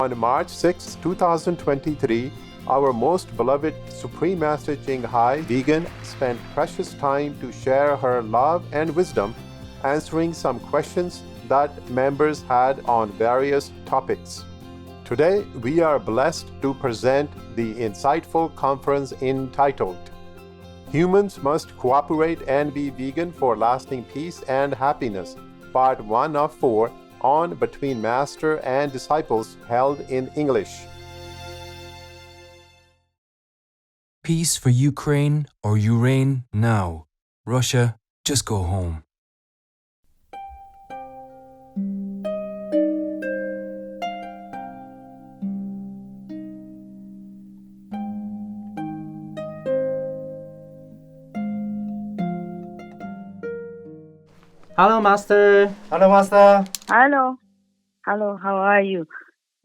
On March 6, 2023, our most beloved Supreme Master Ching Hai, vegan, spent precious time to share her love and wisdom, answering some questions that members had on various topics. Today, we are blessed to present the insightful conference entitled Humans Must Cooperate and Be Vegan for Lasting Peace and Happiness, Part 1 of 4, on Between Master and Disciples, held in English. Peace for Ukraine or you reign now. Russia, just go home. Hello, Master. Hello, Master. Hello. Hello, how are you?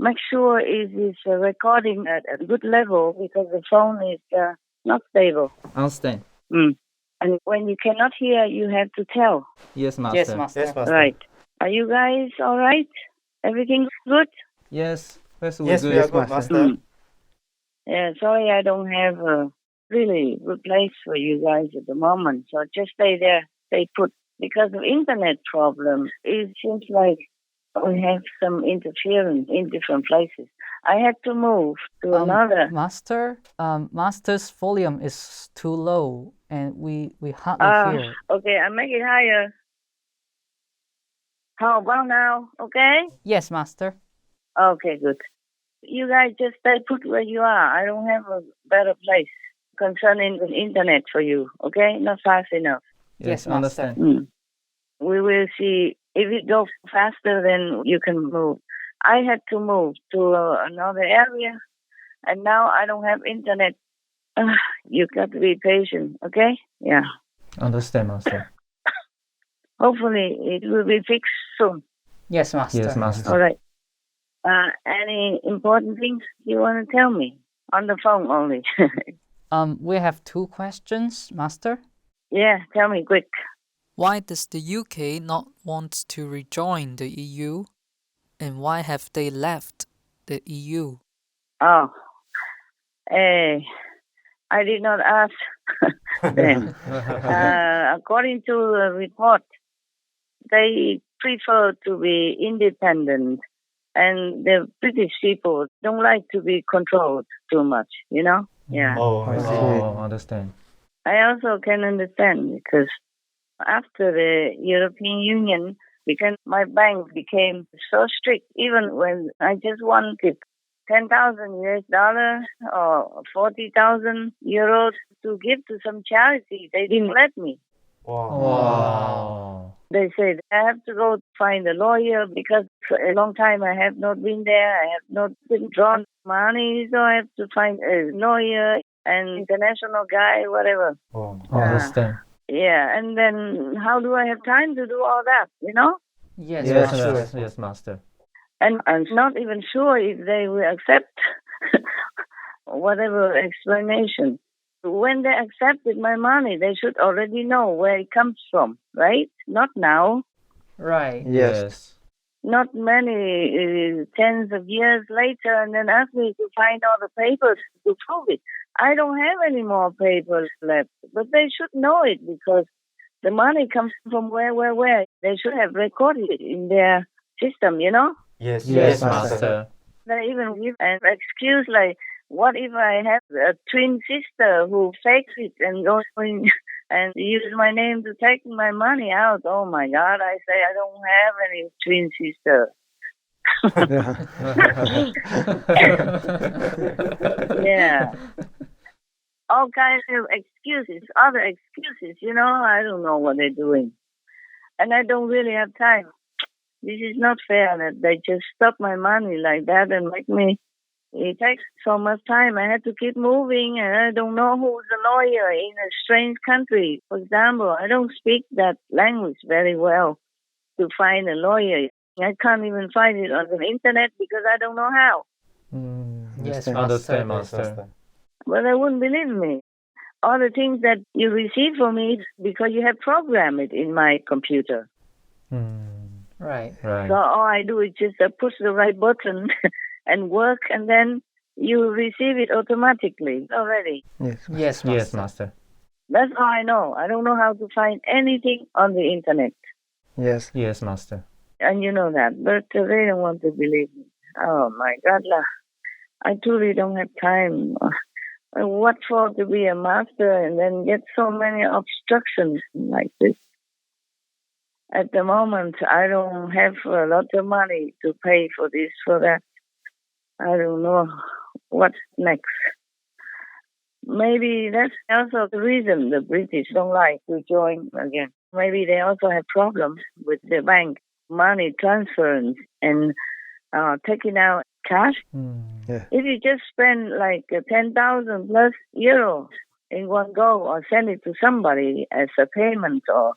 Make sure it is recording at a good level because the phone is not stable. Understand. And when you cannot hear, you have to tell. Yes, Master. Yes, Master. Right. Are you guys all right? Everything good? Yes, that's Yes, good. we are good, Master. Yeah, sorry I don't have a really good place for you guys at the moment. So just stay there, stay put. Because of internet problems, it seems like we have some interference in different places. I had to move to another. Master's volume is too low, and we hardly hear. Okay, I make it higher. How about now? Okay? Yes, Master. Okay, good. You guys just stay put where you are. I don't have a better place concerning the internet for you. Okay? Not fast enough. Yes, understand. We will see. If it goes faster, then you can move. I had to move to another area, and now I don't have internet. You got to be patient, okay? Yeah. Understand, Master. Hopefully, it will be fixed soon. Yes, Master. Yes, Master. All right. Any important things you want to tell me? On the phone only. We have two questions, Master. Yeah, tell me quick. Why does the UK not want to rejoin the EU? And why have they left the EU? Oh, I did not ask them. According to the report, they prefer to be independent, and the British people don't like to be controlled too much, you know? Yeah. Oh, I see. Oh, understand. I also can understand because after the European Union, because my bank became so strict, even when I just wanted 10,000 US dollars or 40,000 euros to give to some charity, they didn't let me. Wow. They said I have to go find a lawyer because for a long time I have not been there. I have not been drawn money, so I have to find a lawyer, an international guy, whatever. Oh. Understand. Yeah, and then how do I have time to do all that, you know? Yes, Yes, Master. yes, Master. And I'm not even sure if they will accept whatever explanation. When they accepted my money, they should already know where it comes from, right? Not now. Right. Yes. Not many tens of years later, and then ask me to find all the papers to prove it. I don't have any more papers left, but they should know it because the money comes from where. They should have recorded it in their system, you know? Yes, Yes, Master. They even give an excuse like, what if I have a twin sister who fakes it and goes in and use my name to take my money out? Oh my God, I say I don't have any twin sister. Yeah. All kinds of excuses, other excuses, you know, I don't know what they're doing. And I don't really have time. This is not fair that they just stop my money like that and make me. It takes so much time. I had to keep moving, and I don't know who's a lawyer in a strange country. For example, I don't speak that language very well to find a lawyer. I can't even find it on the internet because I don't know how. Yes, Understand, Master. Master. But they wouldn't believe me. All the things that you receive from me is because you have programmed it in my computer. Right. Right. So all I do is just push the right button and work, and then you receive it automatically already. Yes, Yes, Master. Master. That's all I know. I don't know how to find anything on the internet. Yes. Yes, Master. And you know that, but they don't want to believe me. Oh my God, I truly don't have time. What for to be a master and then get so many obstructions like this? At the moment, I don't have a lot of money to pay for this, for that. I don't know what's next. Maybe that's also the reason the British don't like to join again. Maybe they also have problems with the bank money transference and taking out cash. Yeah. If you just spend like 10,000 plus euros in one go, or send it to somebody as a payment, or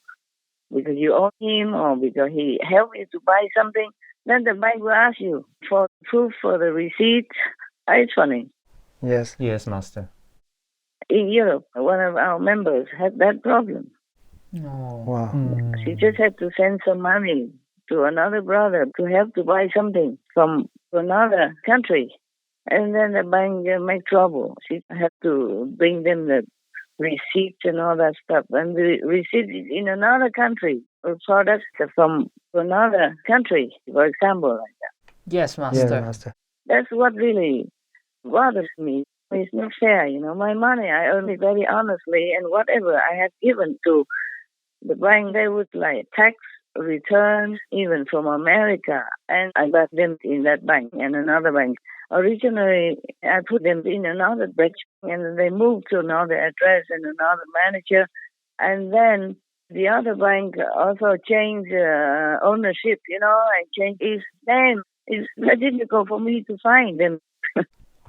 because you owe him, or because he helped you to buy something, then the bank will ask you for proof for the receipt. It's funny. Yes. Yes, Master. In Europe, one of our members had that problem. Oh. Wow. She just had to send some money to another brother to help to buy something from another country. And then the bank make trouble. She had to bring them the receipt and all that stuff. And the receipt is in another country, or products from another country, for example, like that. Yes, Yes, Master. Master. That's what really bothers me. It's not fair, my money, I earn it very honestly, and whatever I have given to the bank, they would like tax returns, even from America, and I got them in that bank and another bank. Originally, I put them in another branch, and they moved to another address and another manager, and then the other bank also changed ownership, and changed its name. It's very difficult for me to find them.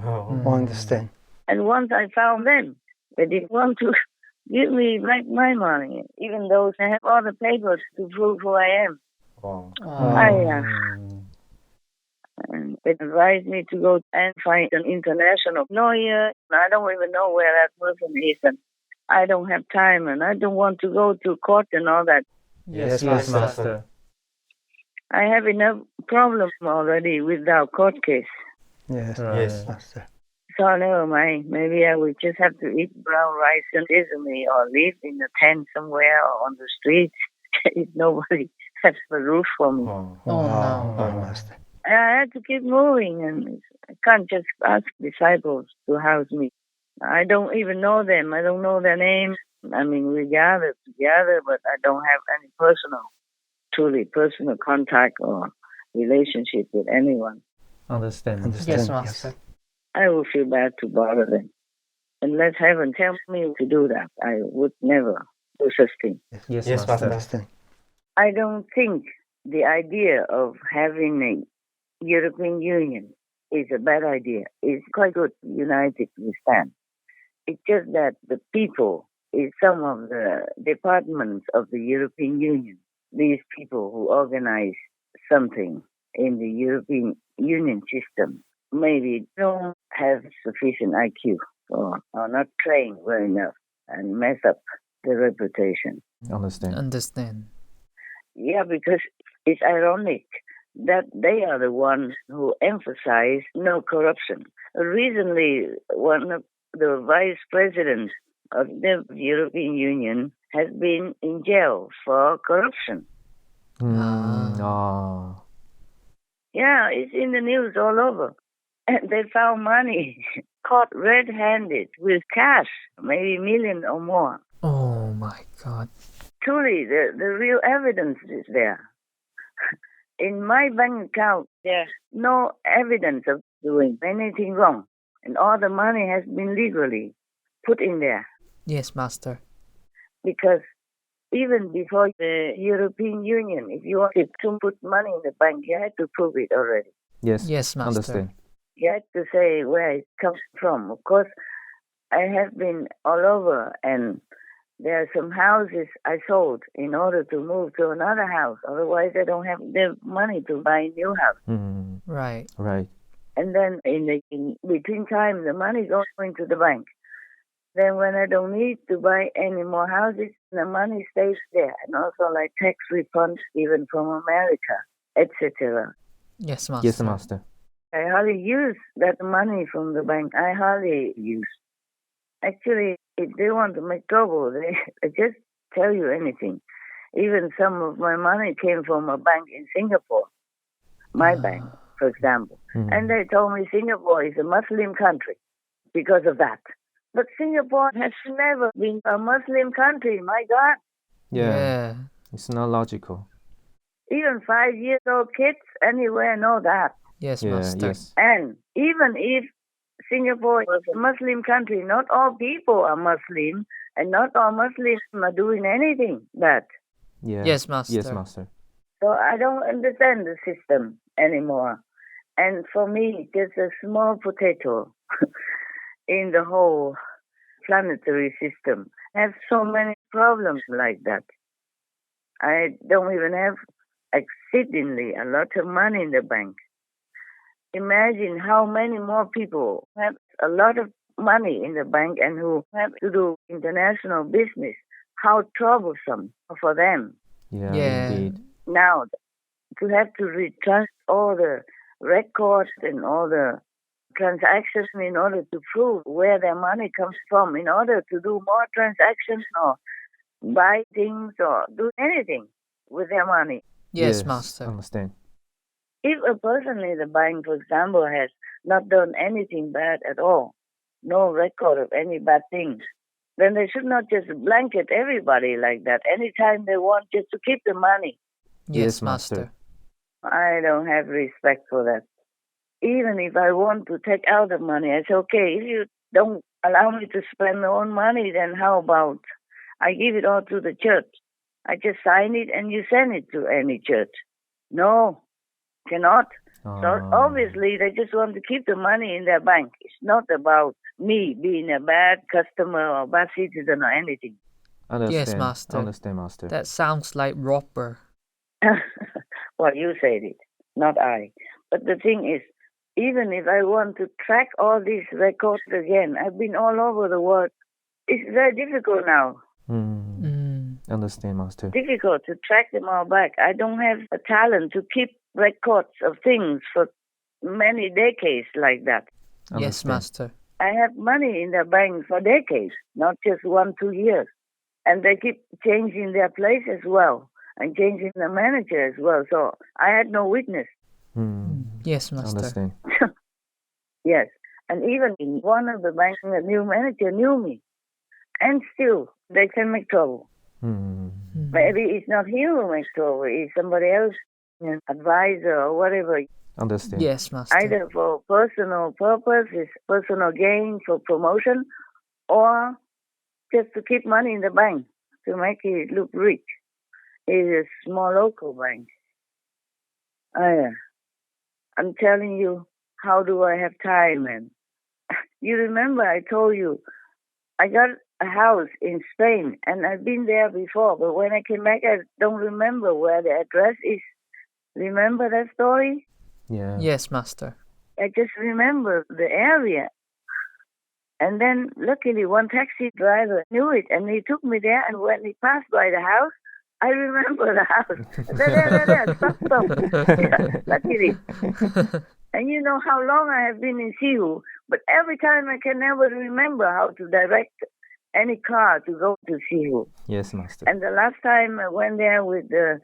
I understand. And once I found them, they didn't want to give me back my money, even though I have all the papers to prove who I am. Wow. And they advised me to go and find an international lawyer. I don't even know where that person is, and I don't have time, and I don't want to go to court and all that. Yes, Yes, Master. I have enough problems already with our court case. Yes. Right. Yes, Master. So never mind. Maybe I will just have to eat brown rice and sesame, or live in a tent somewhere or on the street if nobody has a roof for me. Oh. Wow. Oh, Master. I had to keep moving, and I can't just ask disciples to house me. I don't even know them. I don't know their names. I mean, we gather together, but I don't have any truly personal contact or relationship with anyone. Understand. Yes, Master. I will feel bad to bother them. Unless heaven tell me to do that, I would never do such thing. Yes, Yes, Master. Understand. I don't think the idea of having a European Union is a bad idea. It's quite good, united we stand. It's just that the people in some of the departments of the European Union, these people who organize something in the European Union system, maybe don't have sufficient IQ or are not trained well enough and mess up the reputation. Understand. Yeah, because it's ironic that they are the ones who emphasize no corruption. Recently, one of the vice presidents of the European Union has been in jail for corruption. Yeah, it's in the news all over. And they found money caught red-handed with cash, maybe a million or more. Oh my God. Truly, the real evidence is there. In my bank account, there's no evidence of doing anything wrong. And all the money has been legally put in there. Yes, Master. Because even before the European Union, if you wanted to put money in the bank, you had to prove it already. Yes. Yes, Master. Understand. You had to say where it comes from. Of course, I have been all over, and there are some houses I sold in order to move to another house. Otherwise, I don't have the money to buy a new house. Right. Right. And then in between time, the money goes into the bank. Then when I don't need to buy any more houses, the money stays there. And also like tax refunds even from America, etc. Yes, Master. Yes, Master. I hardly use that money from the bank. I hardly use. Actually, if they want to make trouble, they just tell you anything. Even some of my money came from a bank in Singapore, my bank, for example. And they told me Singapore is a Muslim country because of that. But Singapore has never been a Muslim country, my God. Yeah. It's not logical. Even 5-year-old kids anywhere know that. Yes, Yeah, Master. yes. And even if Singapore was a Muslim country, not all people are Muslim, and not all Muslims are doing anything bad. Yeah. Yes, Master. Yes, Master. So I don't understand the system anymore. And for me, just a small potato in the whole planetary system. I have so many problems like that. I don't even have exceedingly a lot of money in the bank. Imagine how many more people have a lot of money in the bank and who have to do international business. How troublesome for them. Yeah, Yeah. indeed. Now, to have to retrust all the records and all the transactions in order to prove where their money comes from, in order to do more transactions or buy things or do anything with their money. Yes, Master. Understand. If a person in the bank, for example, has not done anything bad at all, no record of any bad things, then they should not just blanket everybody like that anytime they want just to keep the money. Yes, Yes, Master. Master. I don't have respect for that. Even if I want to take out the money, I say, okay, if you don't allow me to spend my own money, then how about I give it all to the church? I just sign it and you send it to any church. No, cannot. So obviously they just want to keep the money in their bank. It's not about me being a bad customer or bad citizen or anything. Understand. Yes, Master. Understand, Master. That sounds like robber. Well, you said it, not I. But the thing is, even if I want to track all these records again, I've been all over the world. It's very difficult now. Understand, Master. Difficult to track them all back. I don't have a talent to keep records of things for many decades like that. Yes, Understand. Master. I have money in the bank for decades, not just 1-2 years. And they keep changing their place as well and changing the manager as well. So I had no witness. Yes, Master. Understand. Yes. And even in one of the banks, the new manager knew me. And still, they can make trouble. Maybe it's not him who makes trouble, it's somebody else, an advisor or whatever. Understand. Yes, Master. Either for personal purposes, personal gain, for promotion, or just to keep money in the bank to make it look rich. It's a small local bank. I'm telling you, how do I have time, man? You remember I told you I got a house in Spain and I've been there before, but when I came back, I don't remember where the address is. Remember that story? Yeah. Yes, Master. I just remember the area. And then luckily one taxi driver knew it and he took me there, and when he passed by the house, I remember the house. There, stop. Luckily. And you know how long I have been in Sihu, but every time I can never remember how to direct any car to go to Sihu. Yes, Master. And the last time I went there with the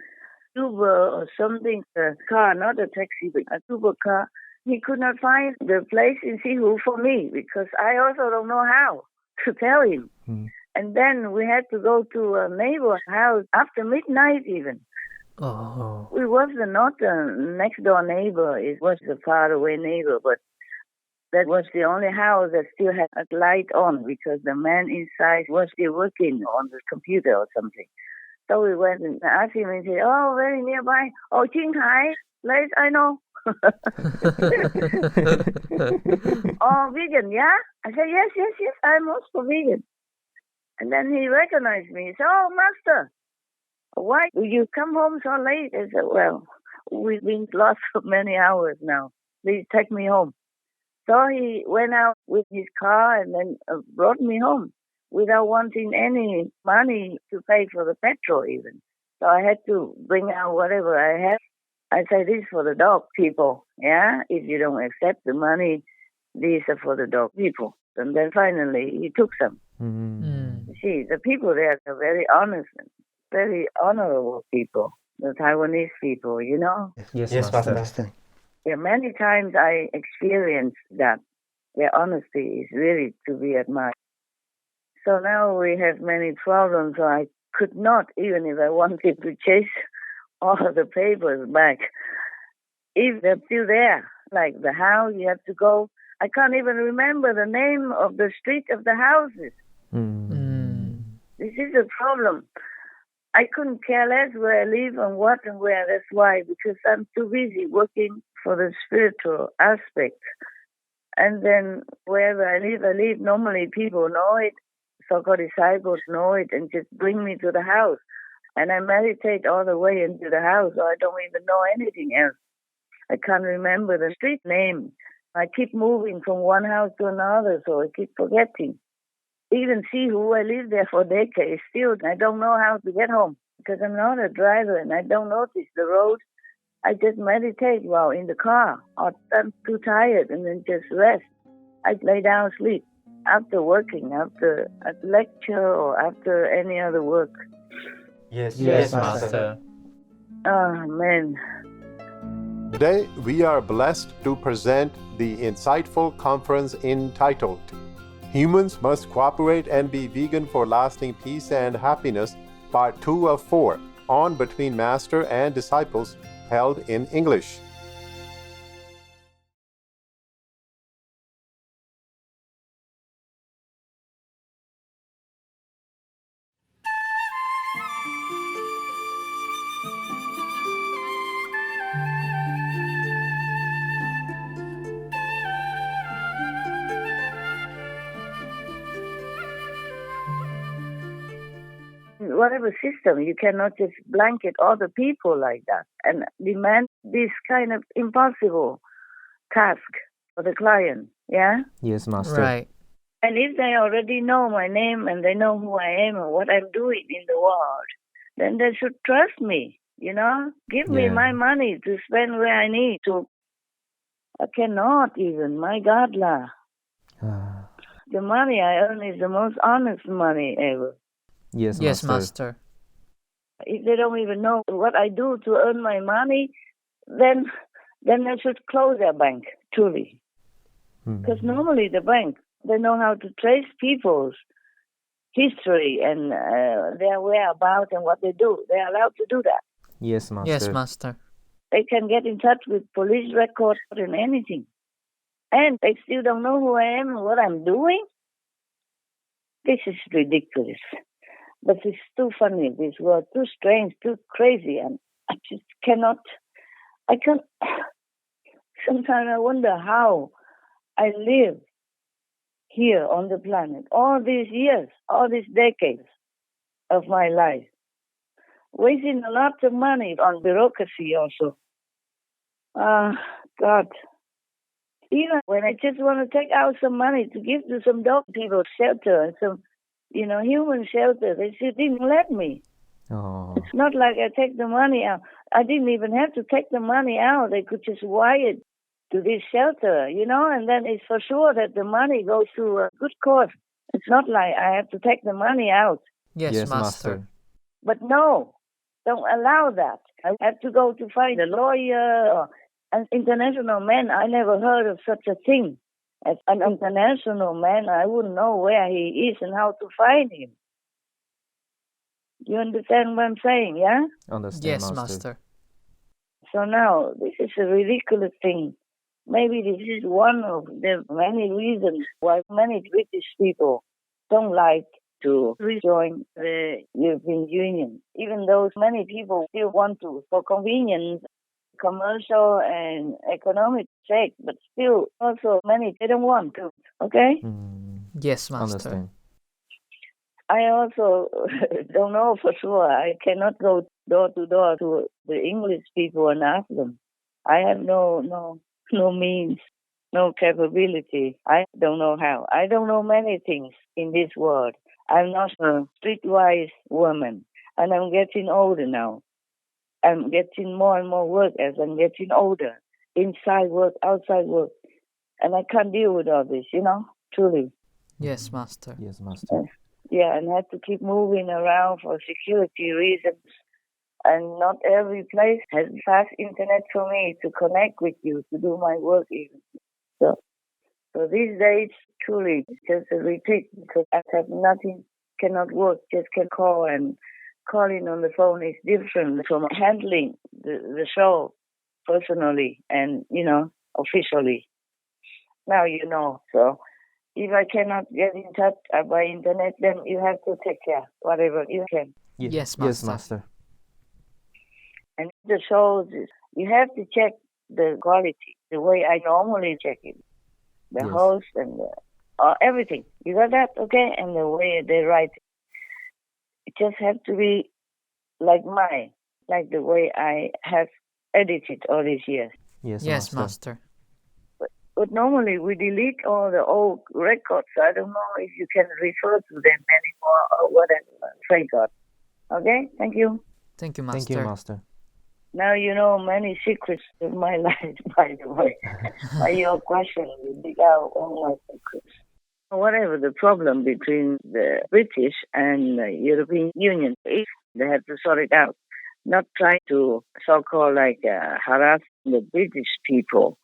Uber or something, a car, not a taxi, but a Uber car, he could not find the place in Sihu for me because I also don't know how to tell him. And then we had to go to a neighbor's house after midnight even. Oh. We was not a next door neighbor, it was a far away neighbor, but that was the only house that still had a light on because the man inside was still working on the computer or something. So we went and asked him and he said, oh, very nearby. Oh, Qinghai, place, I know. Oh, vegan, yeah? I said, yes, I'm also vegan. And then he recognized me. He said, oh, Master, why do you come home so late? I said, well, we've been lost for many hours now. Please take me home. So he went out with his car and then brought me home without wanting any money to pay for the petrol even. So I had to bring out whatever I had. I say, this is for the dog people, yeah? If you don't accept the money, these are for the dog people. And then finally, he took some. You see, the people there are very honest, very honorable people, the Taiwanese people, you know? Yes, Master. Yeah, many times I experienced that. Their honesty is really to be admired. So now we have many problems, so I could not, even if I wanted to chase all the papers back, if they're still there, like the house, you have to go. I can't even remember the name of the street of the houses. This is a problem. I couldn't care less where I live and what and where. That's why, because I'm too busy working for the spiritual aspect. And then wherever I live, normally people know it, so-called disciples know it and just bring me to the house. And I meditate all the way into the house, so I don't even know anything else. I can't remember the street name. I keep moving from one house to another, so I keep forgetting. Even see who I live there for decades. Still, I don't know how to get home because I'm not a driver and I don't notice the road. I just meditate while in the car, or I'm too tired and then just rest. I lay down sleep after working, after a lecture or after any other work. Yes, Master. Oh, man. Today, we are blessed to present the insightful conference entitled Humans Must Cooperate and Be Vegan for Lasting Peace and Happiness, Part 2 of 4, on Between Master and Disciples, held in English. Whatever system, you cannot just blanket all the people like that and demand this kind of impossible task for the client, yeah? Yes, Master. Right. And if they already know my name and they know who I am and what I'm doing in the world, then they should trust me, you know? Give me my money to spend where I need to. I cannot even, my God, lah. The money I earn is the most honest money ever. Yes, Yes, Master. Master. If they don't even know what I do to earn my money, then they should close their bank, truly. Because normally the bank, they know how to trace people's history and their whereabouts and what they do. They're allowed to do that. Yes, Master. Yes, Master. They can get in touch with police records and anything. And they still don't know who I am and what I'm doing? This is ridiculous. But it's too funny, this world, too strange, too crazy, and I just cannot, sometimes I wonder how I live here on the planet, all these years, all these decades of my life, wasting a lot of money on bureaucracy also. God. Even when I just want to take out some money to give to some dog people shelter and some human shelter, they still didn't let me. Oh. It's not like I take the money out. I didn't even have to take the money out. They could just wire it to this shelter, and then it's for sure that the money goes to a good cause. It's not like I have to take the money out. Yes, Master. But no, don't allow that. I have to go to find a lawyer or an international man. I never heard of such a thing. As an international man, I wouldn't know where he is and how to find him. You understand what I'm saying, yeah? Understand, Yes, Master. Master. So now, this is a ridiculous thing. Maybe this is one of the many reasons why many British people don't like to rejoin the European Union, even though many people still want to for convenience, commercial and economic sake, but still also many they don't want to, okay? Yes, Master. Understand. I also don't know for sure. I cannot go door to door to the English people and ask them. I have no means, no capability. I don't know how. I don't know many things in this world. I'm not a streetwise woman, and I'm getting older now. I'm getting more and more work as I'm getting older. Inside work, outside work. And I can't deal with all this, truly. Yes, Master. Yes, Master. Yeah, and I have to keep moving around for security reasons. And not every place has fast internet for me to connect with you, to do my work even. So these days, truly, just a retreat because I have nothing, cannot work, just can call, and calling on the phone is different from handling the show personally and, officially. Now you know. So if I cannot get in touch by internet, then you have to take care, whatever you can. Yes, Yes, Master. Master. And the shows, you have to check the quality, the way I normally check it. The Yes. host and everything. You got that? Okay? And the way they write it just has to be like mine, like the way I have edited all these years. Yes, Yes, Master. Master. But normally we delete all the old records. I don't know if you can refer to them anymore or whatever. Pray God. Okay? Thank you. Thank you, Master. Thank you, Master. Now you know many secrets of my life, by the way. By your question, you dig out all my secrets. Whatever the problem between the British and the European Union is, they have to sort it out. Not try to so-called harass the British people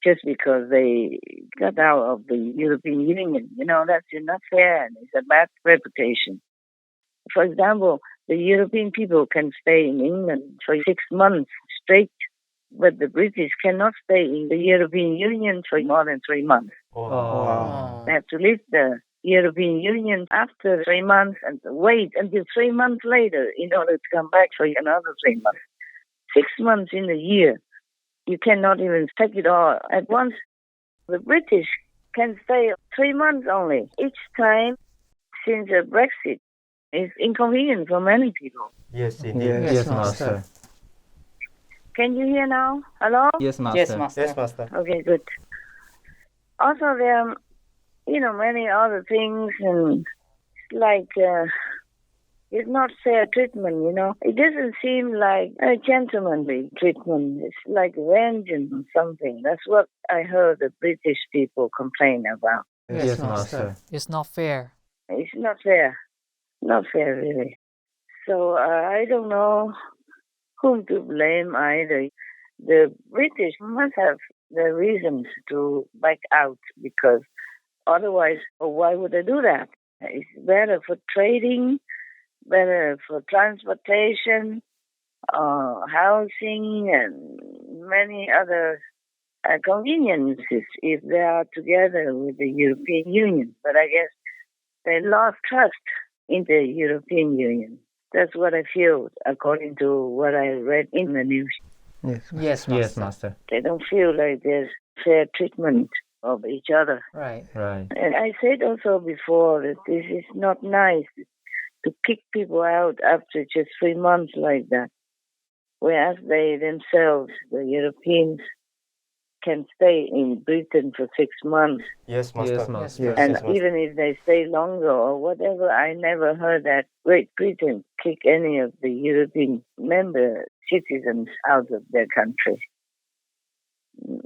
just because they got out of the European Union. That's not fair and it's a bad reputation. For example, the European people can stay in England for 6 months straight, but the British cannot stay in the European Union for more than 3 months. Wow. They have to leave the European Union after 3 months and wait until 3 months later in order to come back for another 3 months. 6 months in a year. You cannot even take it all at once. The British can stay 3 months only. Each time since the Brexit is inconvenient for many people. Yes, indeed. Yes, Master. Can you hear now? Hello? Yes, Master. Yes, Master. Yes, Master. Okay, good. Also, there are, many other things, and it's not fair treatment, It doesn't seem like a gentlemanly treatment. It's like vengeance or something. That's what I heard the British people complain about. Yes, Master. It's not fair. It's not fair. Not fair, really. So I don't know whom to blame either. The British must have the reasons to back out because otherwise, why would they do that? It's better for trading, better for transportation, housing, and many other conveniences if they are together with the European Union. But I guess they lost trust in the European Union. That's what I feel, according to what I read in the news. Yes, Yes, Yes, Master. Master. They don't feel like there's fair treatment of each other. Right. Right. And I said also before that this is not nice to kick people out after just 3 months like that, whereas they themselves, the Europeans, can stay in Britain for 6 months. Yes, Master. Yes, Master. Yes, And Master. even if they stay longer or whatever, I never heard that Great Britain kick any of the European member citizens out of their country.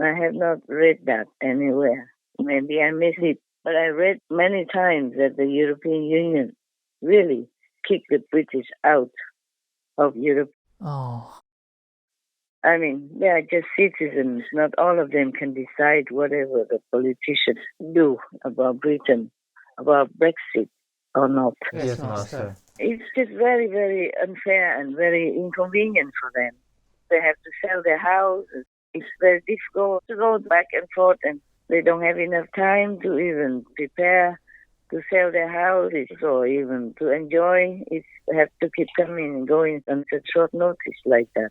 I have not read that anywhere. Maybe I missed it, but I read many times that the European Union really kicked the British out of Europe. Oh, I mean, they are just citizens. Not all of them can decide whatever the politicians do about Britain, about Brexit or not. Yes, Master. It's just very, very unfair and very inconvenient for them. They have to sell their houses. It's very difficult to go back and forth, and they don't have enough time to even prepare to sell their houses or even to enjoy. They have to keep coming and going on such short notice like that.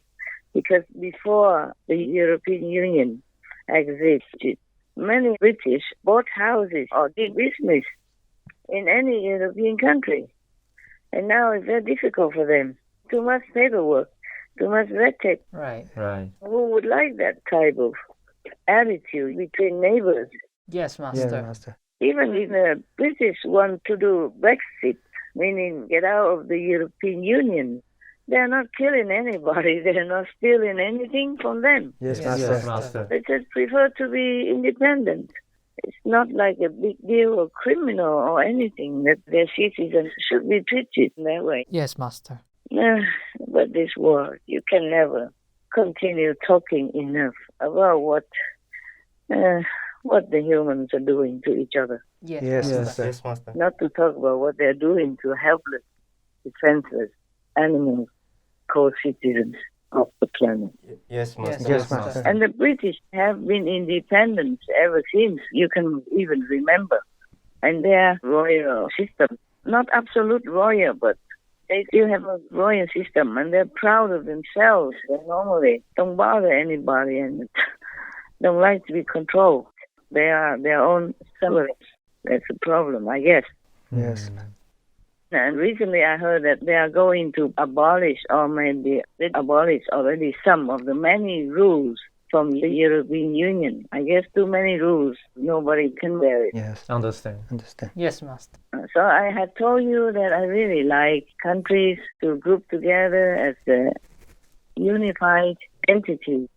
Because before the European Union existed, many British bought houses or did business in any European country. And now it's very difficult for them. Too much paperwork, too much red tape. Right. Right. Who would like that type of attitude between neighbors? Yes, Yes, Master. Master. Even if the British want to do Brexit, meaning get out of the European Union, They're not killing anybody. They're not stealing anything from them. Yes, Yes, Master. Master. They just prefer to be independent. It's not like a big deal or criminal or anything that their citizens should be treated that way. Yes, Master. But this war, you can never continue talking enough about what the humans are doing to each other. Yes, Yes, Master. Master. Master. Not to talk about what they're doing to helpless, defenseless animals, co-citizens of the planet. Yes, Master. Yes, Master. And the British have been independent ever since you can even remember. And their royal system, not absolute royal, but they still have a royal system, and they're proud of themselves. They normally don't bother anybody and don't like to be controlled. They are their own sovereigns. That's the problem, I guess. Yes. And recently I heard that they are going to abolish, or maybe they abolished already, some of the many rules from the European Union. I guess too many rules. Nobody can bear it. Yes. Understand. Understand. Yes, Master. So I had told you that I really like countries to group together as a unified entity.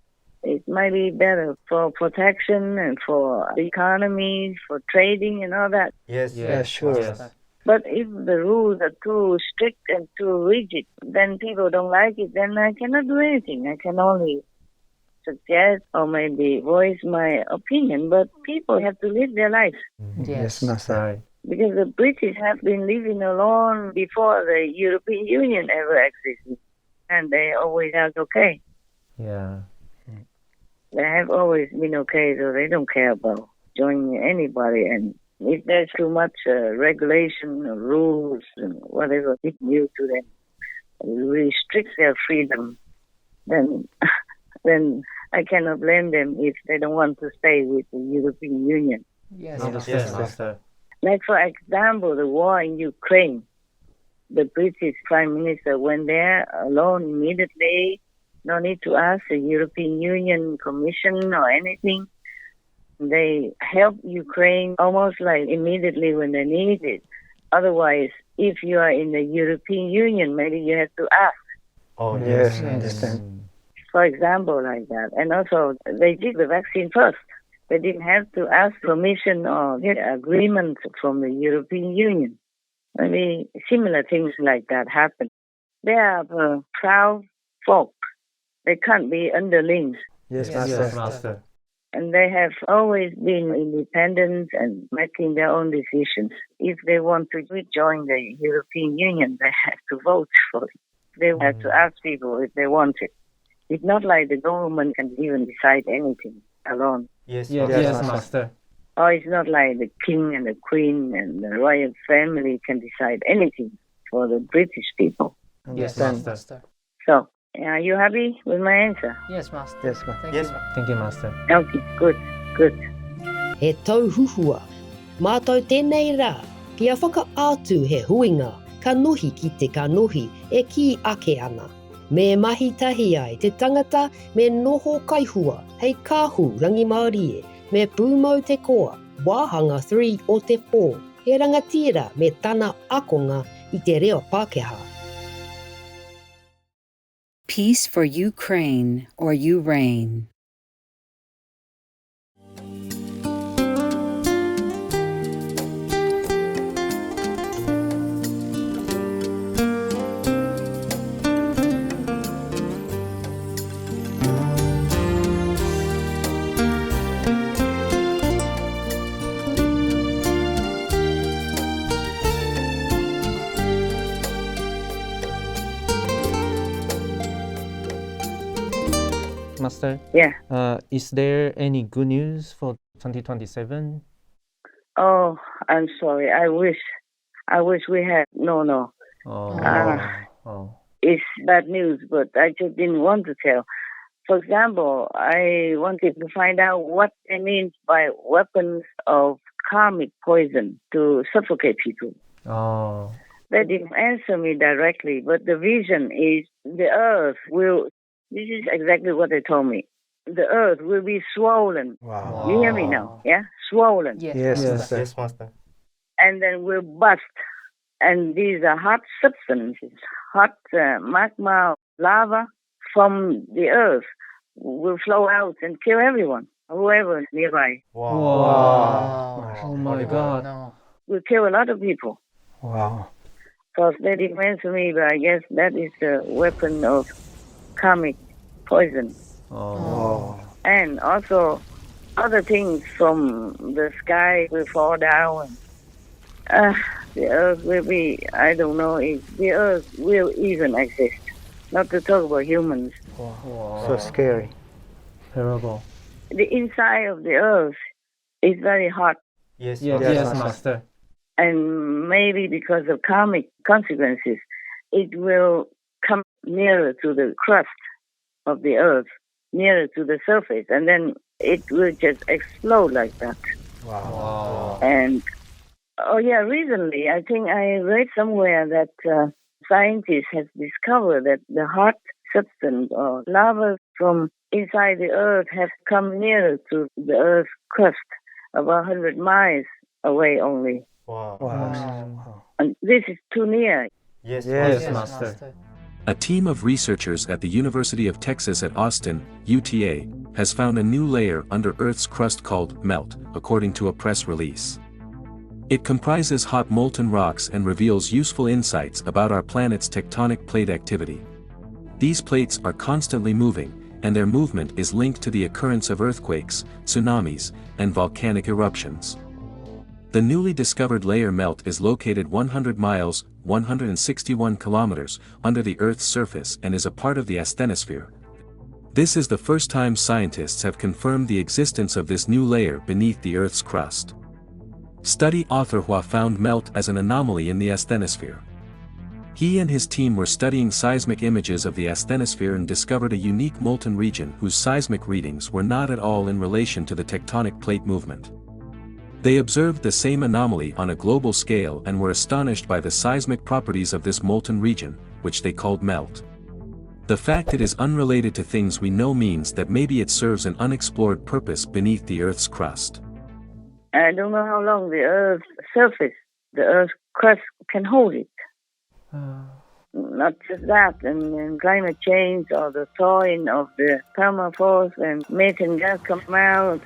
It might be better for protection and for the economy, for trading and all that. Yes. Yeah, sure. Yes. But if the rules are too strict and too rigid, then people don't like it, then I cannot do anything. I can only suggest or maybe voice my opinion, but people have to live their lives. Yes, Master. Right. Because the British have been living alone before the European Union ever existed. And they always are okay. Yeah. They have always been okay, so they don't care about joining anybody. And if there's too much regulation or rules and whatever new to them, restrict their freedom, then I cannot blame them if they don't want to stay with the European Union. Yes, Understand, Master. Master. Like, for example, the war in Ukraine. The British Prime Minister went there alone immediately. No need to ask the European Union Commission or anything. They helped Ukraine almost like immediately when they need it. Otherwise, if you are in the European Union, maybe you have to ask. Oh, Yes, yes. understand. For example, like that. And also, they did the vaccine first. They didn't have to ask permission or get agreement from the European Union. Maybe similar things like that happen. They are proud folk. They can't be underlings. Yes, Yes, Master. Yes, Master. And they have always been independent and making their own decisions. If they want to join the European Union, they have to vote for it. They have to ask people if they want it. It's not like the government can even decide anything alone. Yes, Yes, Master. Master. Master. Or it's not like the king and the queen and the royal family can decide anything for the British people. Yes, Understand. Master. So, are you happy with my answer? Yes, Master. Yes, Master. Thank Yes. you. Thank you, Master. Okay, good, good. He tauhuhua. Mātou tēnei rā, kia whakaatu he huinga, ka nohi ki te kanohi e ki ake ana. Me mahi tahi ai te tangata me noho kaihua, hei kāhu rangi Māori e, me pūmau te koa, wāhanga 3 o te 4, he rangatira me tana akonga I te reo Pākehā. Peace for Ukraine, or you reign. Master, Yeah. is there any good news for 2027? Oh, I'm sorry. I wish we had. No. Oh. Ah. Oh. It's bad news, but I just didn't want to tell. For example, I wanted to find out what it means by weapons of karmic poison to suffocate people. Oh. They didn't answer me directly, but the vision is the earth will. This is exactly what they told me. The earth will be swollen. Wow. You hear me now? Yeah? Swollen. Yes, Yes, Master. Master. Yes, Master. And then will bust. And these are hot substances, hot magma, lava from the earth will flow out and kill everyone, whoever is nearby. Wow. Oh my God. No. Will kill a lot of people. Wow. Because they depend on me, but I guess that is a weapon of karmic poison. Oh. And also, other things from the sky will fall down. The earth will be, I don't know if the earth will even exist. Not to talk about humans. Wow. So scary. Terrible. The inside of the earth is very hot. Yes, Master. Master. And maybe because of karmic consequences, it will come nearer to the crust of the earth, nearer to the surface, and then it will just explode like that. Wow. And, recently, I think I read somewhere that scientists have discovered that the hot substance or lava from inside the earth have come nearer to the earth's crust, about 100 miles away only. Wow. And this is too near. Yes, Master. A team of researchers at the University of Texas at Austin, UTA, has found a new layer under Earth's crust called melt, according to a press release. It comprises hot molten rocks and reveals useful insights about our planet's tectonic plate activity. These plates are constantly moving, and their movement is linked to the occurrence of earthquakes, tsunamis, and volcanic eruptions. The newly discovered layer melt is located 100 miles, 161 kilometers, under the Earth's surface and is a part of the asthenosphere. This is the first time scientists have confirmed the existence of this new layer beneath the Earth's crust. Study author Hua found melt as an anomaly in the asthenosphere. He and his team were studying seismic images of the asthenosphere and discovered a unique molten region whose seismic readings were not at all in relation to the tectonic plate movement. They observed the same anomaly on a global scale and were astonished by the seismic properties of this molten region, which they called melt. The fact it is unrelated to things we know means that maybe it serves an unexplored purpose beneath the Earth's crust. I don't know how long the Earth's surface, the Earth's crust can hold it. Not just that, and climate change or the thawing of the permafrost and methane gas come out,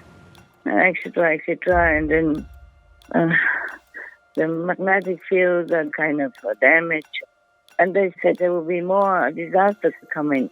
etc., etc., and then the magnetic fields are kind of damaged. And they said there will be more disasters coming.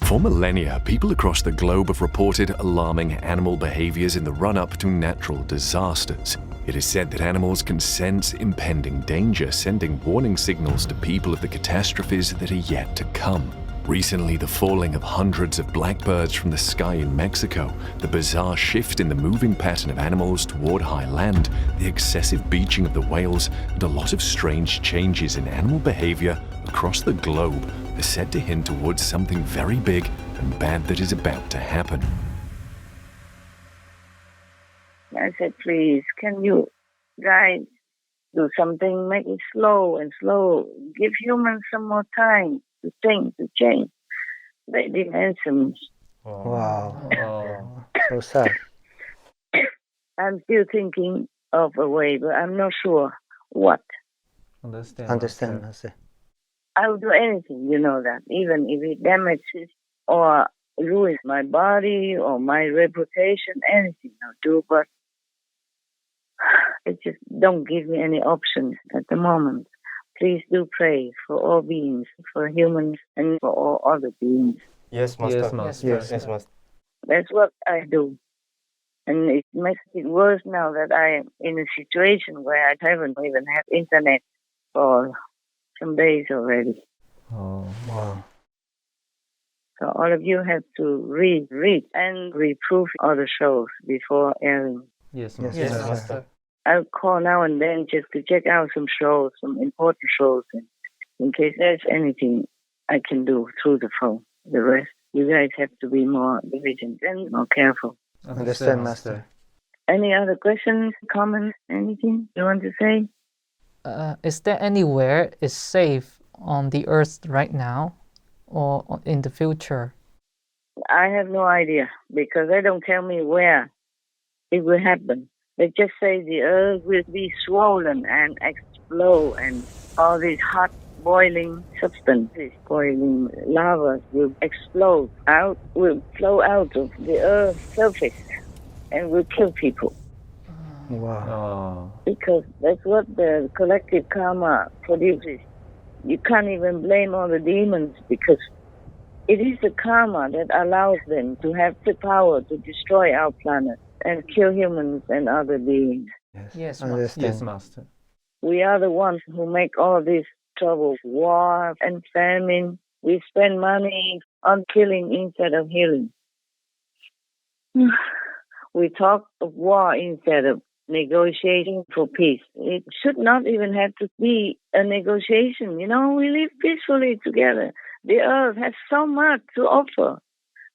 For millennia, people across the globe have reported alarming animal behaviors in the run-up to natural disasters. It is said that animals can sense impending danger, sending warning signals to people of the catastrophes that are yet to come. Recently, the falling of hundreds of blackbirds from the sky in Mexico, the bizarre shift in the moving pattern of animals toward high land, the excessive beaching of the whales, and a lot of strange changes in animal behavior across the globe are said to hint towards something very big and bad that is about to happen. I said, please, can you guys do something, make it slow and slow, give humans some more time to think, to change. They didn't answer me. Wow. So sad. I'm still thinking of a way, but I'm not sure what. Understand. I will do anything, you know that, even if it damages or ruins my body or my reputation, anything I'll do, but it just don't give me any options at the moment. Please do pray for all beings, for humans and for all other beings. Yes, Master. Yes, Master. That's what I do. And it makes it worse now that I am in a situation where I haven't even had internet. for some days already. Oh, wow. So all of you have to read and reproof all the shows before airing. Yes, Yes, Master. yes, Master. I'll call now and then just to check out some shows, some important shows, and in case there's anything I can do through the phone. The rest, you guys have to be more diligent and more careful. Understand, Master. Any other questions, comments, anything you want to say? Is there anywhere is safe on the Earth right now or in the future? I have no idea because they don't tell me where it will happen. They just say the earth will be swollen and explode and all these hot boiling substances, boiling lava will explode out, will flow out of the earth's surface and will kill people. Wow. Because that's what the collective karma produces. You can't even blame all the demons because it is the karma that allows them to have the power to destroy our planet and kill humans and other beings. Yes, Understand. Yes, Master. We are the ones who make all this trouble, war and famine. We spend money on killing instead of healing. We talk of war instead of negotiating for peace. It should not even have to be a negotiation. You know, we live peacefully together. The earth has so much to offer,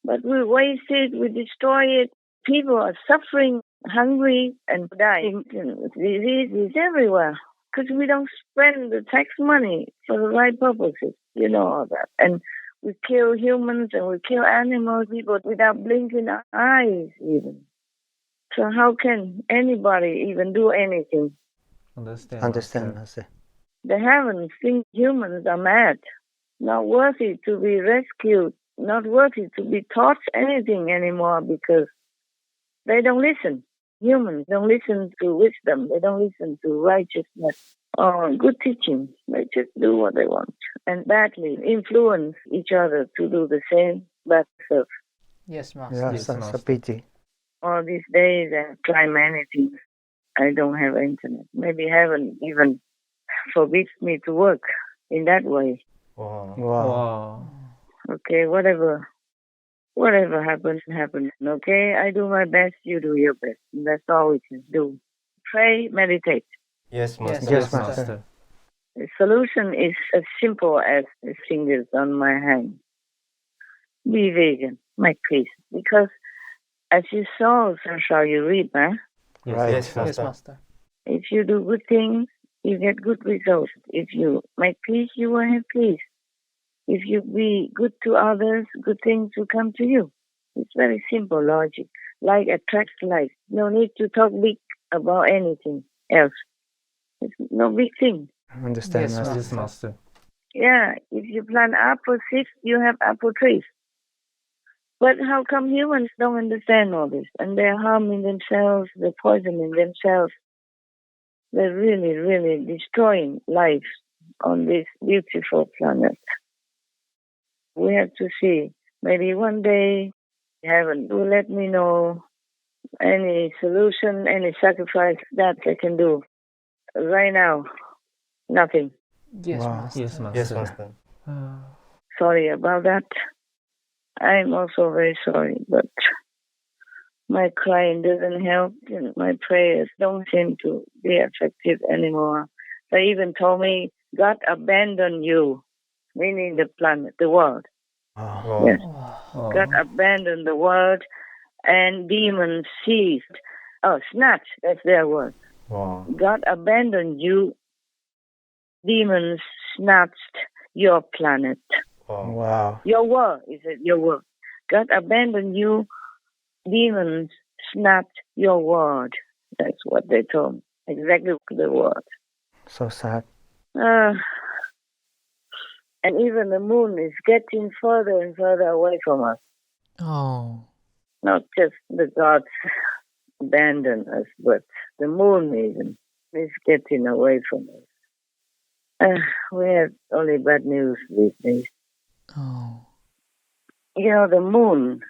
but we waste it, we destroy it. People are suffering, hungry, and dying. Disease is everywhere because we don't spend the tax money for the right purposes. You know all that. And we kill humans and we kill animals, people without blinking our eyes even. So how can anybody even do anything? Understand, Master. The heavens think humans are mad, not worthy to be rescued, not worthy to be taught anything anymore because they don't listen. Humans don't listen to wisdom. They don't listen to righteousness or good teaching. They just do what they want and badly influence each other to do the same bad stuff. Yes, Master. Yes, that's a pity. All these days I have tried many things. I don't have internet. Maybe heaven even forbids me to work in that way. Wow. Okay, whatever happens, happens. Okay, I do my best, you do your best. And that's all we can do. Pray, meditate. Yes, Master. Yes, Master. The solution is as simple as the fingers on my hand. Be vegan, make peace. Because as you sow, so shall you reap, huh? Right. Yes, Yes, Master. If you do good things, you get good results. If you make peace, you will have peace. If you be good to others, good things will come to you. It's very simple logic. Like attracts like. No need to talk big about anything else. It's no big thing. Understand, Yes, Master. Yes, Master. Yeah, if you plant apple seeds, you have apple trees. But how come humans don't understand all this? And they're harming themselves, they're poisoning themselves. They're really, really destroying life on this beautiful planet. We have to see. Maybe one day heaven will let me know any solution, any sacrifice that I can do. Right now, nothing. Yes, Wow. Master. Yes, Master. Sorry about that. I'm also very sorry, but my crying doesn't help and my prayers don't seem to be effective anymore. They even told me God abandoned you, meaning the planet, the world. Wow. Yes. Oh. God abandoned the world and demons seized. Oh, snatch, that's their word. Wow. God abandoned you. Demons snatched your planet. Wow. Your world, is it your world? God abandoned you. Demons snatched your world. That's what they told me. Exactly the word. So sad. And even the moon is getting further and further away from us. Oh. Not just the gods abandon us, but the moon even is getting away from us. We have only bad news these days. Oh. You know, the moon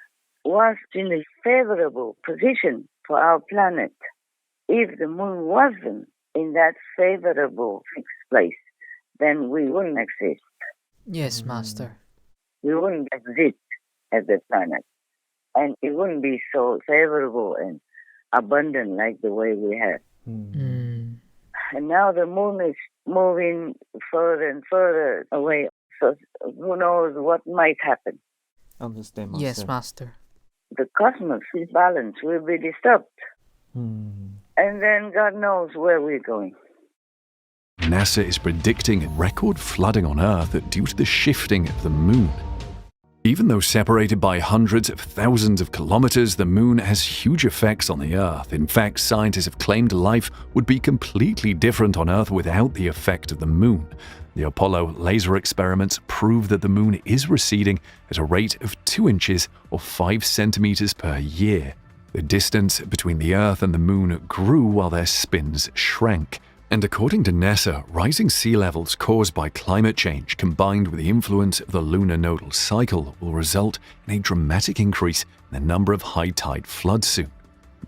was in a favorable position for our planet. If the moon wasn't in that favorable fixed place, then we wouldn't exist. Yes, Master. We wouldn't exist as a planet. And it wouldn't be so favorable and abundant like the way we have. And now the moon is moving further and further away. So who knows what might happen. Understand, Master. Yes, Master. The cosmos' balance will be disturbed. And then God knows where we're going. NASA is predicting record flooding on Earth due to the shifting of the moon. Even though separated by hundreds of thousands of kilometers, the moon has huge effects on the Earth. In fact, scientists have claimed life would be completely different on Earth without the effect of the moon. The Apollo laser experiments prove that the moon is receding at a rate of 2 inches or 5 centimeters per year. The distance between the Earth and the moon grew while their spins shrank. And according to NASA, rising sea levels caused by climate change combined with the influence of the lunar nodal cycle will result in a dramatic increase in the number of high tide floods soon.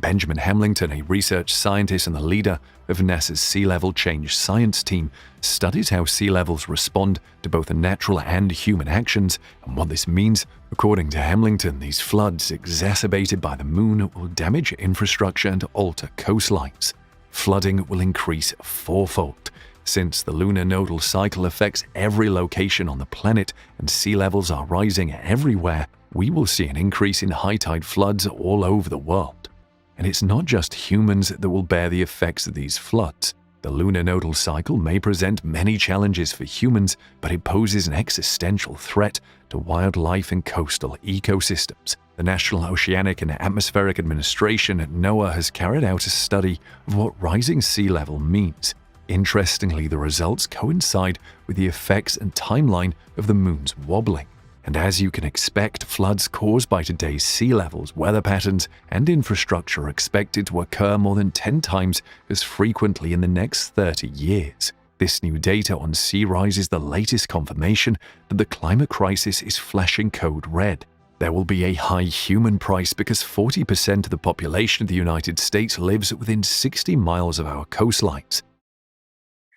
Benjamin Hamilton, a research scientist and the leader of NASA's Sea Level Change Science team, studies how sea levels respond to both the natural and human actions and what this means. According to Hamilton, these floods exacerbated by the moon will damage infrastructure and alter coastlines. Flooding will increase fourfold. Since the lunar nodal cycle affects every location on the planet and sea levels are rising everywhere, we will see an increase in high tide floods all over the world. And it's not just humans that will bear the effects of these floods. The lunar nodal cycle may present many challenges for humans, but it poses an existential threat to wildlife and coastal ecosystems. The National Oceanic and Atmospheric Administration at NOAA has carried out a study of what rising sea level means. Interestingly, the results coincide with the effects and timeline of the moon's wobbling. And as you can expect, floods caused by today's sea levels, weather patterns, and infrastructure are expected to occur more than 10 times as frequently in the next 30 years. This new data on sea rise is the latest confirmation that the climate crisis is flashing code red. There will be a high human price because 40% of the population of the United States lives within 60 miles of our coastlines.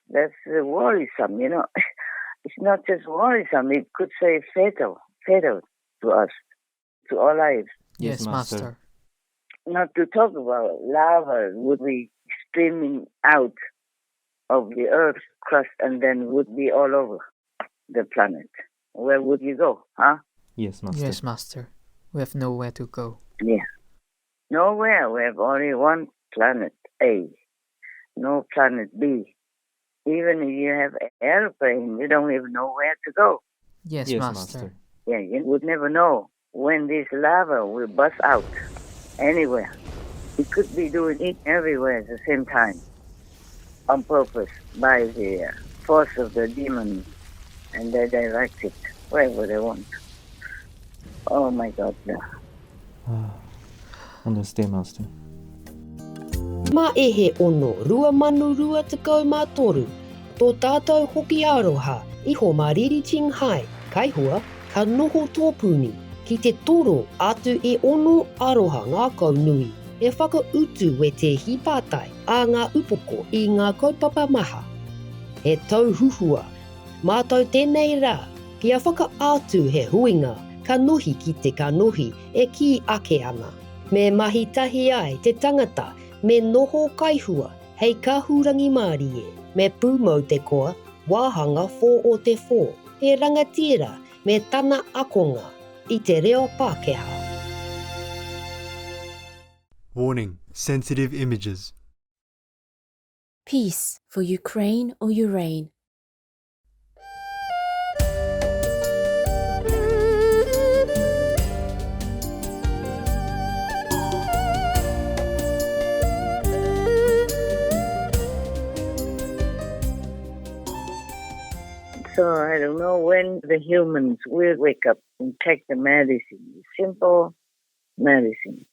That's worrisome, you know. It's not just worrisome, it could say fatal to us, to our lives. Yes, Master. Not to talk about lava would be streaming out of the Earth's crust and then would be all over the planet. Where would you go, huh? Yes, Master. Yes, Master. We have nowhere to go. Yeah. Nowhere. We have only one planet A. No planet B. Even if you have an airplane, you don't even know where to go. Yes, Master. Yeah, you would never know when this lava will bust out anywhere. It could be doing it everywhere at the same time, on purpose, by the force of the demons, and they direct it wherever they want. Oh my God, no. Understand, Master. Ma e he ono, rua manu rua tekau mā toru. Tō tātou hoki aroha, iho mariri ting hai, kaihua, ka noho tōpuni, ki te toro atu e ono aroha ngā kaunui, e whakautu we te hipātai a ngā upoko i ngā kaupapa maha. He tau huhua, mātou tēnei rā, kia whakaatu he huinga, ka nohi ki te kanohi e ki ake ana. Me mahi tahi ai te tangata, me noho kaihua, hei kahurangi māri e, me pūmau te koa, wāhanga 4 o te 4, he rangatira, me tana akonga, i te reo Pākehā. Warning, sensitive images. Peace for Ukraine or Ukraine. So I don't know when the humans will wake up and take the medicine, simple medicine.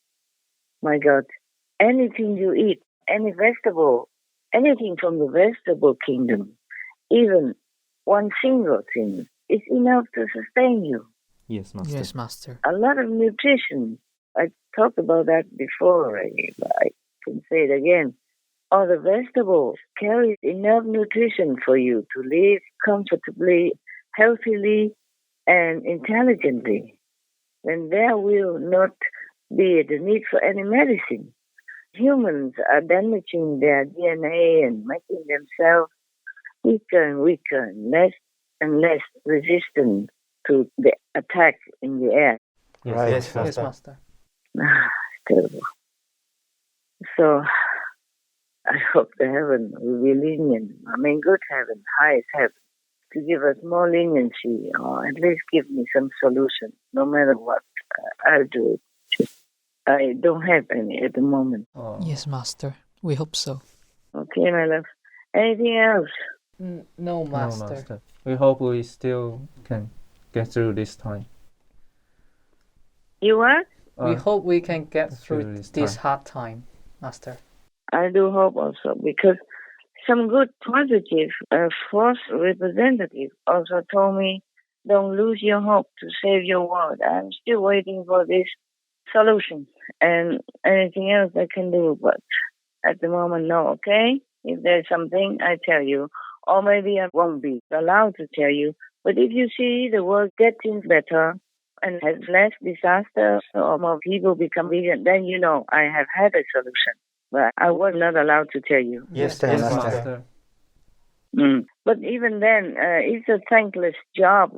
My God, anything you eat, any vegetable, anything from the vegetable kingdom, even one single thing, is enough to sustain you. Yes, Master. Yes, Master. A lot of nutrition. I talked about that before already, but I can say it again. or the vegetables carry enough nutrition for you to live comfortably, healthily, and intelligently, then there will not be the need for any medicine. Humans are damaging their DNA and making themselves weaker and weaker, less and less resistant to the attack in the air. Yes, Yes, Master. Master. It's terrible. So I hope the heaven will be lenient. I mean, good heaven, highest heaven, to give us more leniency or at least give me some solution. No matter what, I'll do it. Just, I don't have any at the moment. Oh. Yes, Master. We hope so. Okay, my love. Anything else? No, Master. No, Master. We hope we still can get through this time. You what? We hope we can get through this this time. hard time, Master. I do hope also, because some good positive force representative also told me, don't lose your hope to save your world. I'm still waiting for this solution and anything else I can do, but at the moment, no, okay? If there's something, I tell you, or maybe I won't be allowed to tell you, but if you see the world getting better and has less disaster or more people become vegan, then you know I have had a solution. But I was not allowed to tell you. Yes, Master. But even then, it's a thankless job.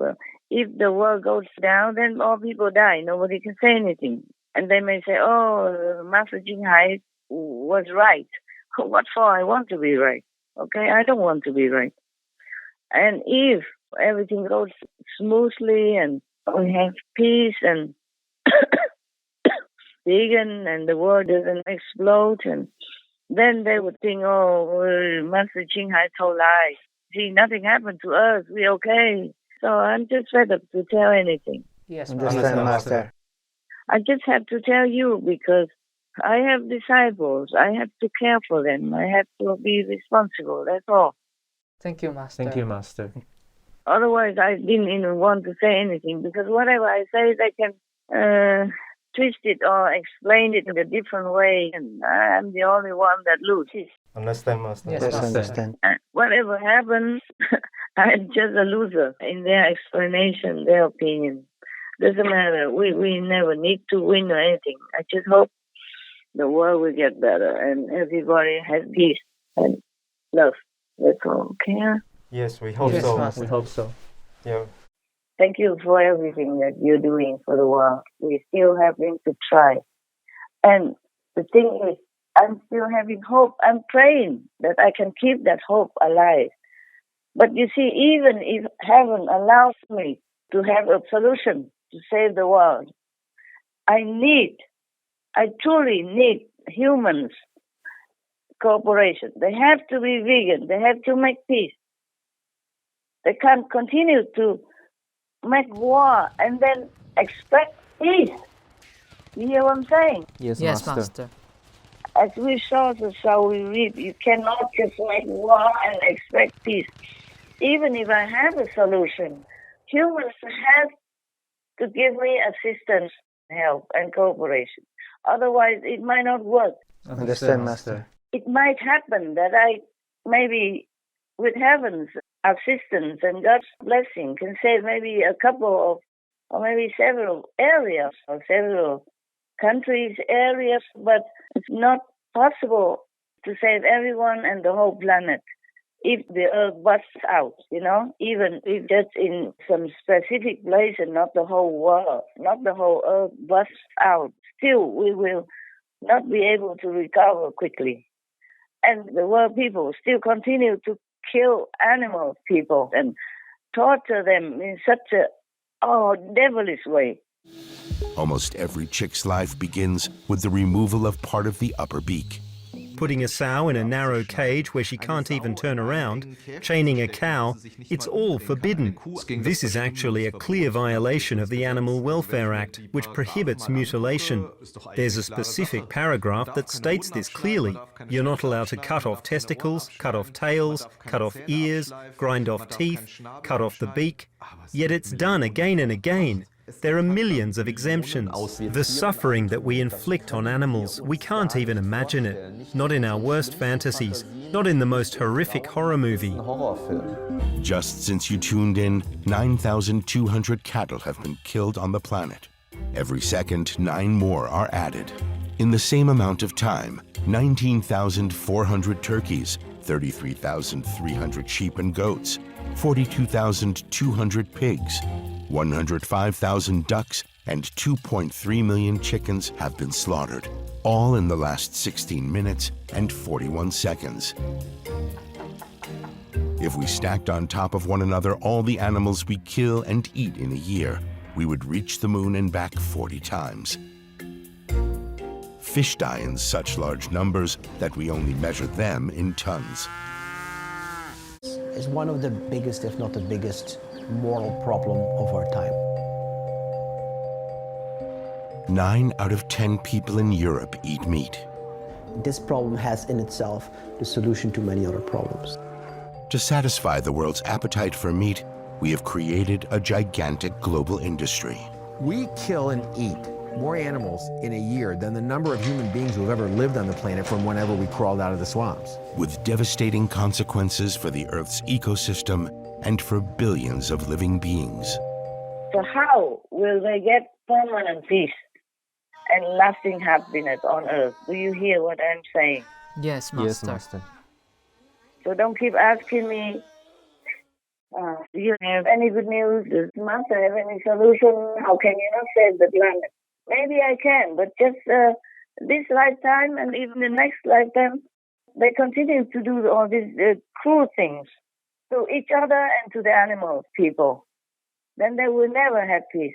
If the world goes down, then all people die. Nobody can say anything. And they may say, oh, Master Jinghai was right. What for? I want to be right. Okay, I don't want to be right. And if everything goes smoothly and we have peace and vegan and the world doesn't explode, and then they would think, oh, Master Jinghai told lies. See, nothing happened to us. We're okay. So I'm just fed up to tell anything. Yes, Understand, Master. I just have to tell you because I have disciples. I have to care for them. I have to be responsible. That's all. Thank you, Master. Thank you, Master. Otherwise, I didn't even want to say anything because whatever I say, they can twist it or explain it in a different way, and I'm the only one that loses. Understand, Master. Yes, Yes, Master. understand. Whatever happens, I'm just a loser in their explanation, their opinion. Doesn't matter. We never need to win or anything. I just hope the world will get better and everybody has peace and love. That's all. Okay? Yes, we hope Yes, so. Master. We hope so. Yeah. Thank you for everything that you're doing for the world. We still having to try. And the thing is, I'm still having hope. I'm praying that I can keep that hope alive. But you see, even if heaven allows me to have a solution to save the world, I truly need humans' cooperation. They have to be vegan. They have to make peace. They can't continue to make war and then expect peace. You hear what I'm saying? Yes, Yes, Master. Master. As we sow, so shall we reap. You cannot just make war and expect peace. Even if I have a solution, humans have to give me assistance, help, and cooperation. Otherwise, it might not work. Understand, Master. It might happen that I, maybe with heaven's assistance and God's blessing, can save maybe a couple of, or maybe several areas, or several countries, areas, but it's not possible to save everyone and the whole planet if the earth busts out, even if just in some specific place and not the whole world, not the whole earth busts out, still we will not be able to recover quickly. And the world people still continue to kill animal people and torture them in such a devilish way. Almost every chick's life begins with the removal of part of the upper beak. Putting a sow in a narrow cage where she can't even turn around, chaining a cow, it's all forbidden. This is actually a clear violation of the Animal Welfare Act, which prohibits mutilation. There's a specific paragraph that states this clearly. You're not allowed to cut off testicles, cut off tails, cut off ears, grind off teeth, cut off the beak. Yet it's done again and again. There are millions of exemptions. The suffering that we inflict on animals, we can't even imagine it. Not in our worst fantasies, not in the most horrific horror movie. Just since you tuned in, 9,200 cattle have been killed on the planet. Every second, 9 more are added. In the same amount of time, 19,400 turkeys, 33,300 sheep and goats, 42,200 pigs, 105,000 ducks, and 2.3 million chickens have been slaughtered, all in the last 16 minutes and 41 seconds. If we stacked on top of one another all the animals we kill and eat in a year, we would reach the moon and back 40 times. Fish die in such large numbers that we only measure them in tons. It's one of the biggest, if not the biggest, moral problem of our time. 9 out of 10 people in Europe eat meat. This problem has in itself the solution to many other problems. To satisfy the world's appetite for meat, we have created a gigantic global industry. We kill and eat more animals in a year than the number of human beings who have ever lived on the planet from whenever we crawled out of the swamps. With devastating consequences for the Earth's ecosystem and for billions of living beings. So how will they get permanent peace and lasting happiness on Earth? Do you hear what I'm saying? Yes, Master. Yes, Master. So don't keep asking me, do you have any good news? Does Master have any solution? How can you not save the planet? Maybe I can, but just this lifetime and even the next lifetime, they continue to do all these cruel things to each other and to the animals, people. Then they will never have peace.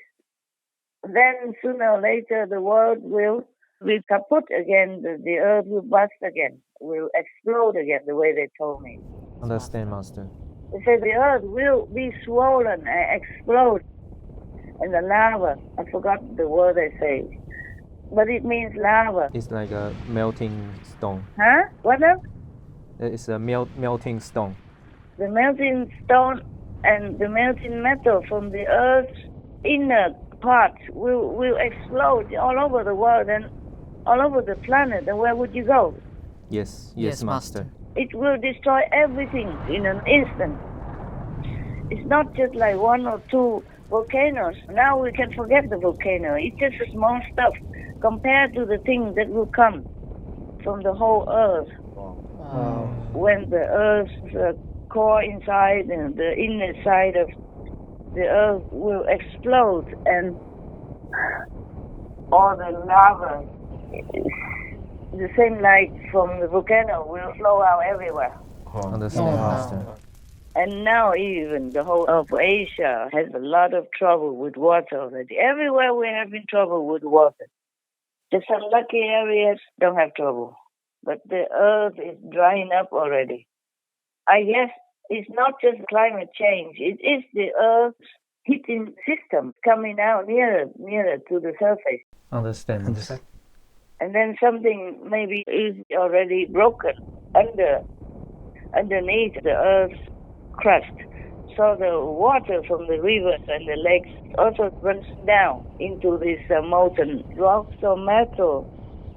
Then sooner or later the world will be kaput again, the earth will burst again, will explode again, the way they told me. Understand, Master. They say the earth will be swollen and explode. And the lava, I forgot the word they say, but it means lava. It's like a melting stone. Huh? What else? It's a melting stone. The melting stone and the melting metal from the earth's inner parts will explode all over the world and all over the planet. And where would you go? Yes, Master. It will destroy everything in an instant. It's not just like 1 or 2 volcanoes. Now we can forget the volcano. It's just a small stuff compared to the things that will come from the whole earth. When the earth's core inside and the inner side of the earth will explode and all the lava, the same light from the volcano will flow out everywhere. Understand, Master. And now even the whole of Asia has a lot of trouble with water already. Everywhere we're having trouble with water. Just some lucky areas don't have trouble. But the earth is drying up already. I guess it's not just climate change. It is the earth's heating system coming out nearer to the surface. Understand. And then something maybe is already broken underneath the earth's crust. So the water from the rivers and the lakes also runs down into this molten rocks or metal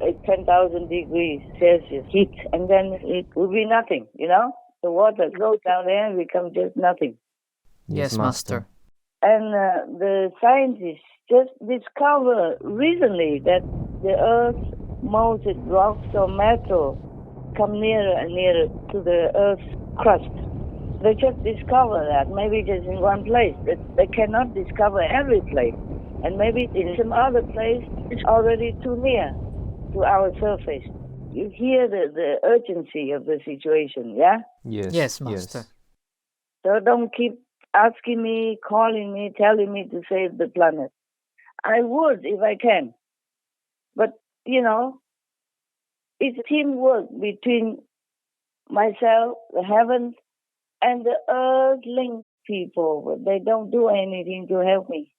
at 10,000 degrees Celsius heat, and then it will be nothing, you know? The water goes down there and becomes just nothing. Yes, Master. And the scientists just discovered recently that the earth's molten rocks or metal come nearer and nearer to the earth's crust. They just discover that, maybe just in one place. They cannot discover every place. And maybe in some other place, it's already too near to our surface. You hear the urgency of the situation, yeah? Yes, Master. So don't keep asking me, calling me, telling me to save the planet. I would if I can. But, you know, it's teamwork between myself, the heavens, and the earthling people, but they don't do anything to help me.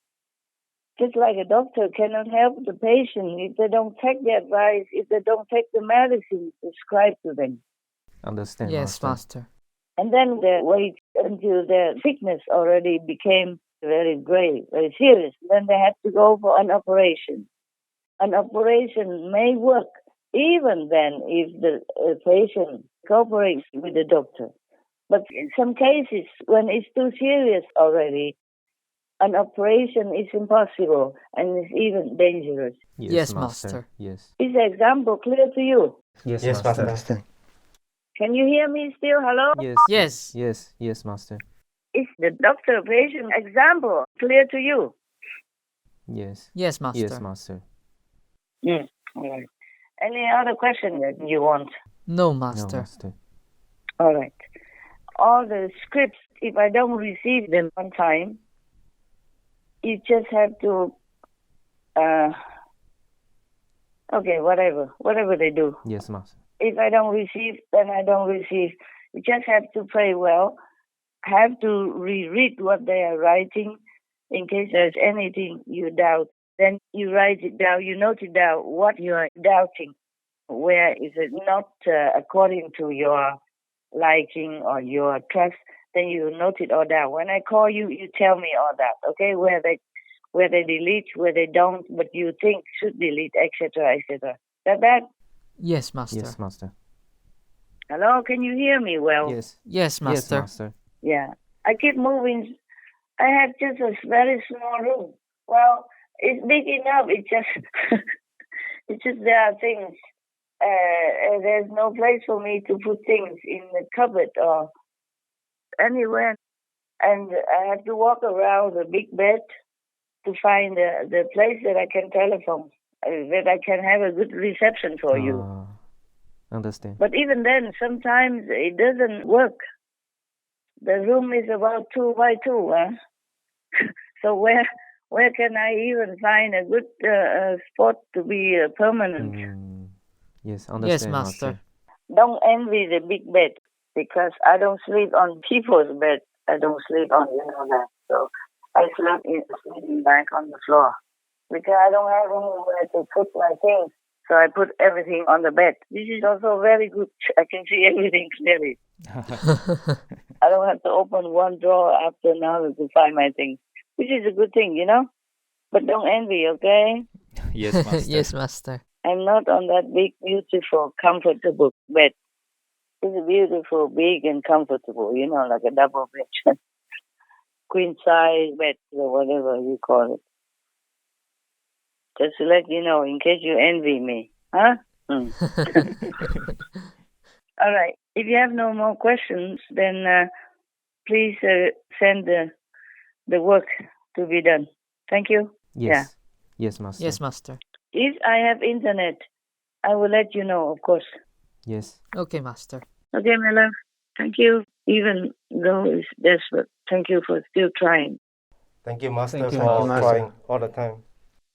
Just like a doctor cannot help the patient if they don't take the advice, if they don't take the medicine prescribed to them. Understand, Yes, Master. And then they wait until their sickness already became very grave, very serious, then they have to go for an operation. An operation may work even then if the patient cooperates with the doctor. But in some cases, when it's too serious already, an operation is impossible and is even dangerous. Yes, Master. Yes. Is the example clear to you? Yes, Yes, Master. Master. Can you hear me still? Hello? Yes. Yes, Master. Is the doctor-patient example clear to you? Yes. Yes, Master. Yes, Master. All right. Any other question that you want? No, Master. No, Master. All right. All the scripts, if I don't receive them on time, you just have to, okay, whatever they do. Yes, Master. If I don't receive, then I don't receive. You just have to pray well, have to reread what they are writing in case there's anything you doubt. Then you write it down, you note it down, what you are doubting. Where is it not according to your liking or your trust, then you note it all down. When I call you, you tell me all that, okay? Where they delete, where they don't, but you think should delete, etc., etc. That? Yes, Master. Yes, Master. Hello, can you hear me well? Yes. Yes, Master. Yes, Master. Yeah. I keep moving. I have just a very small room. Well, it's big enough. It's just there are things. There's no place for me to put things in the cupboard or anywhere. And I have to walk around the big bed to find the place that I can telephone, that I can have a good reception for you. Understand. But even then, sometimes it doesn't work. The room is about 2 by 2, huh? So where can I even find a good spot to be permanent? Yes, understand, yes, Master. Don't envy the big bed, because I don't sleep on people's bed. I don't sleep on, that. So I sleeping back on the floor because I don't have anywhere to put my things. So I put everything on the bed. This is also very good. I can see everything clearly. I don't have to open one drawer after another to find my things, which is a good thing, But don't envy, okay? Yes, Master. Yes, Master. I'm not on that big, beautiful, comfortable bed. It's beautiful, big, and comfortable, like a double bed. Queen size bed, or whatever you call it. Just to let you know, in case you envy me. Huh? All right. If you have no more questions, then please send the work to be done. Thank you. Yes. Yeah. Yes, Master. Yes, Master. If I have internet, I will let you know, of course. Yes. Okay, Master. Okay, my love. Thank you. Even though it's desperate, thank you for still trying. Thank you, Master, Thank you, for Master. trying all the time.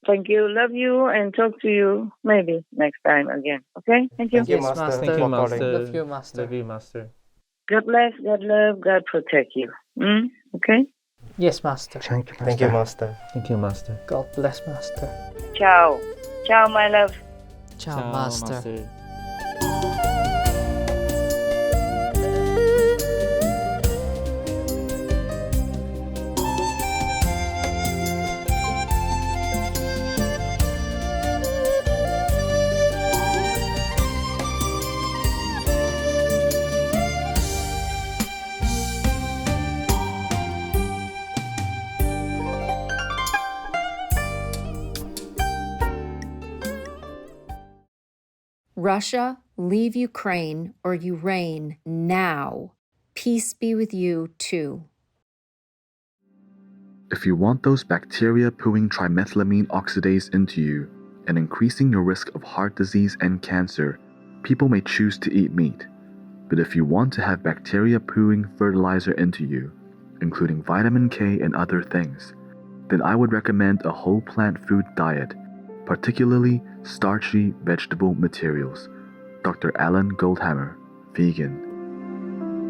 Thank you. Love you and talk to you maybe next time again. Okay? Thank you. Thank you, Yes, Master. Master. Thank you, for calling. Master. Love you, Master. Love you, Master. God bless, God love, God protect you. Okay? Yes, Master. Thank you, Master. Thank you, Master. God bless, Master. Ciao. Ciao, my love. Ciao, Master. Russia, leave Ukraine or you reign now. Peace be with you too. If you want those bacteria-pooing trimethylamine oxidase into you and increasing your risk of heart disease and cancer, people may choose to eat meat. But if you want to have bacteria-pooing fertilizer into you, including vitamin K and other things, then I would recommend a whole plant food diet, particularly starchy vegetable materials. Dr. Alan Goldhammer, vegan.